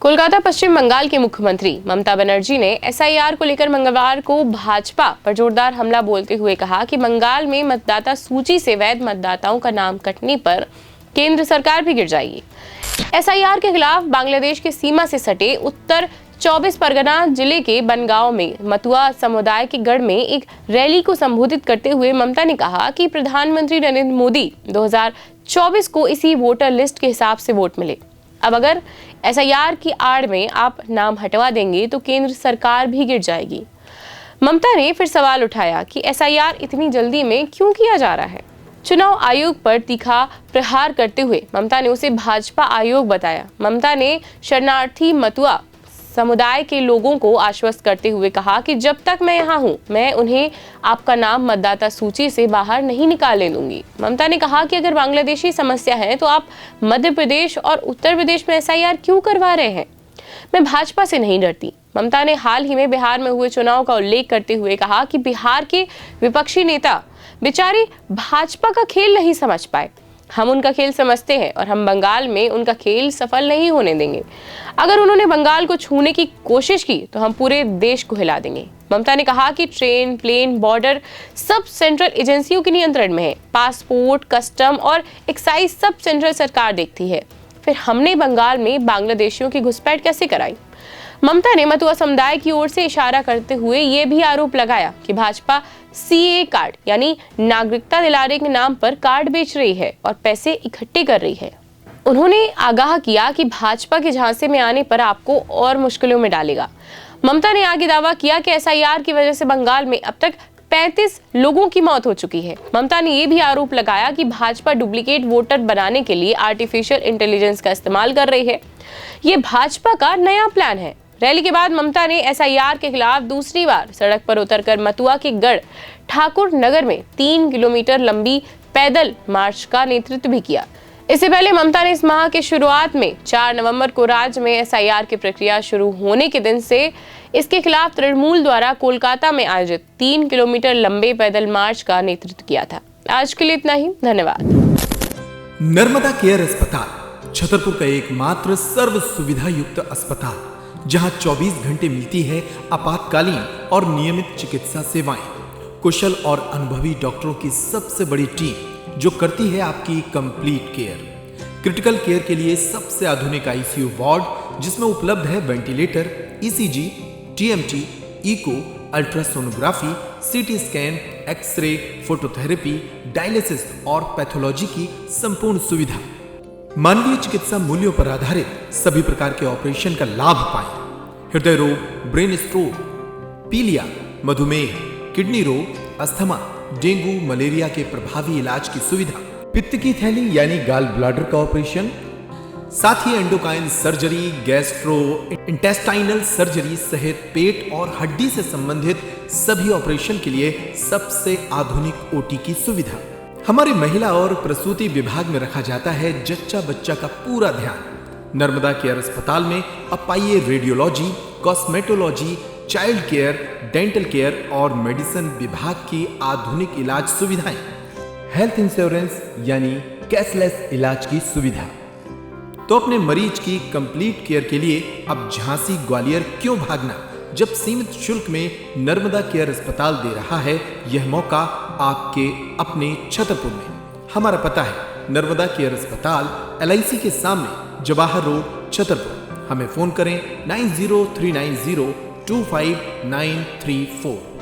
कोलकाता पश्चिम बंगाल के मुख्यमंत्री ममता बनर्जी ने एसआईआर को लेकर मंगलवार को भाजपा पर जोरदार हमला बोलते हुए कहा कि बंगाल में मतदाता सूची से वैध मतदाताओं का नाम कटने पर केंद्र सरकार भी गिर जाएगी। एसआईआर के खिलाफ बांग्लादेश की सीमा से सटे उत्तर 24 परगना जिले के बनगांव में मतुआ समुदाय के गढ़ में एक रैली को संबोधित करते हुए ममता ने कहा कि प्रधानमंत्री नरेंद्र मोदी 2024 को इसी वोटर लिस्ट के हिसाब से वोट मिले। अब अगर एसआईआर की आड़ में आप नाम हटवा देंगे तो केंद्र सरकार भी गिर जाएगी। ममता ने फिर सवाल उठाया कि एसआईआर इतनी जल्दी में क्यों किया जा रहा है। चुनाव आयोग पर तीखा प्रहार करते हुए ममता ने उसे भाजपा आयोग बताया। ममता ने शरणार्थी मतुआ समुदाय के लोगों को आश्वस्त करते हुए कहा कि जब तक मैं यहाँ हूँ मैं उन्हें आपका नाम मतदाता सूची से बाहर नहीं निकालने दूंगी। ममता ने कहा कि अगर बांग्लादेशी समस्या है तो आप मध्य प्रदेश और उत्तर प्रदेश में एसआईआर क्यों करवा रहे हैं। मैं भाजपा से नहीं डरती। ममता ने हाल ही में बिहार में हुए चुनाव का उल्लेख करते हुए कहा कि बिहार के विपक्षी नेता बेचारे भाजपा का खेल नहीं समझ पाए। हम उनका खेल समझते हैं और हम बंगाल में उनका खेल सफल नहीं होने देंगे। अगर उन्होंने बंगाल को छूने की कोशिश की तो हम पूरे देश को हिला देंगे। ममता ने कहा कि ट्रेन, प्लेन, बॉर्डर सब सेंट्रल एजेंसियों के नियंत्रण में है। पासपोर्ट, कस्टम और एक्साइज सब सेंट्रल सरकार देखती है। फिर हमने बंगाल में बांग्लादेशियों की घुसपैठ कैसे कराई। ममता ने मतुआ समुदाय की ओर से इशारा करते हुए ये भी आरोप लगाया कि भाजपा सीए कार्ड यानी नागरिकता दिलाने के नाम पर कार्ड बेच रही है और पैसे इकट्ठे कर रही है। उन्होंने आगाह किया कि भाजपा के झांसे में आने पर आपको और मुश्किलों में डालेगा। ममता ने आगे दावा किया कि एसआईआर की वजह से बंगाल में अब तक 35 लोगों की मौत हो चुकी है। ममता ने यह भी आरोप लगाया कि भाजपा डुप्लीकेट वोटर बनाने के लिए आर्टिफिशियल इंटेलिजेंस का इस्तेमाल कर रही है। ये भाजपा का नया प्लान है। रैली के बाद ममता ने एसआईआर के खिलाफ दूसरी बार सड़क पर उतरकर मतुआ के गढ़ ठाकुर नगर में 3 किलोमीटर लंबी पैदल मार्च का नेतृत्व भी किया। इससे पहले ममता ने इस माह के शुरुआत में 4 नवंबर को राज्य में एसआईआर की प्रक्रिया शुरू होने के दिन से इसके खिलाफ तृणमूल द्वारा कोलकाता में आयोजित 3 किलोमीटर लंबे पैदल मार्च का नेतृत्व किया था। आज के लिए इतना ही, धन्यवाद। नर्मदा केयर अस्पताल छतरपुर का एकमात्र सर्व सुविधा युक्त अस्पताल जहां 24 घंटे मिलती है आपातकालीन और नियमित चिकित्सा सेवाएं। कुशल और अनुभवी डॉक्टरों की सबसे बड़ी टीम जो करती है आपकी कंप्लीट केयर। क्रिटिकल केयर के लिए सबसे आधुनिक आईसीयू वार्ड जिसमें उपलब्ध है ventilator, ECG, TMT, echo, ultrasonography, CT scan, x-ray, phototherapy, dialysis और पैथोलॉजी की संपूर्ण सुविधा। मानवीय चिकित्सा मूल्यों पर आधारित सभी प्रकार के ऑपरेशन का लाभ पाएं। हृदय रोग, ब्रेन स्ट्रोक, पीलिया, मधुमेह, किडनी रोग, अस्थमा, डेंगू, मलेरिया के प्रभावी इलाज की सुविधा, पित्त की थैली यानी गाल ब्लैडर का ऑपरेशन, साथ ही endocrine surgery, gastrointestinal surgery सहित पेट और हड्डी से संबंधित सभी ऑपरेशन के लिए सबसे आधुनिक ओटी की सुविधा। हमारे महिला और प्रसूति विभाग में रखा जाता है जच्चा बच्चा का पूरा ध्यान। नर्मदा केयर अस्पताल में अब पाइए radiology, cosmetology, child care, dental care और मेडिसिन विभाग की आधुनिक इलाज सुविधाएं। हेल्थ इंश्योरेंस यानी कैशलेस इलाज की सुविधा। तो अपने मरीज की कंप्लीट केयर के लिए अब झांसी ग्वालियर क्यों भागना, जब सीमित शुल्क में नर्मदा केयर अस्पताल दे रहा है यह मौका आपके अपने छतरपुर में। हमारा पता है नर्मदा केयर अस्पताल LIC के सामने, जवाहर रोड, छतरपुर। हमें फोन करें 9039025934।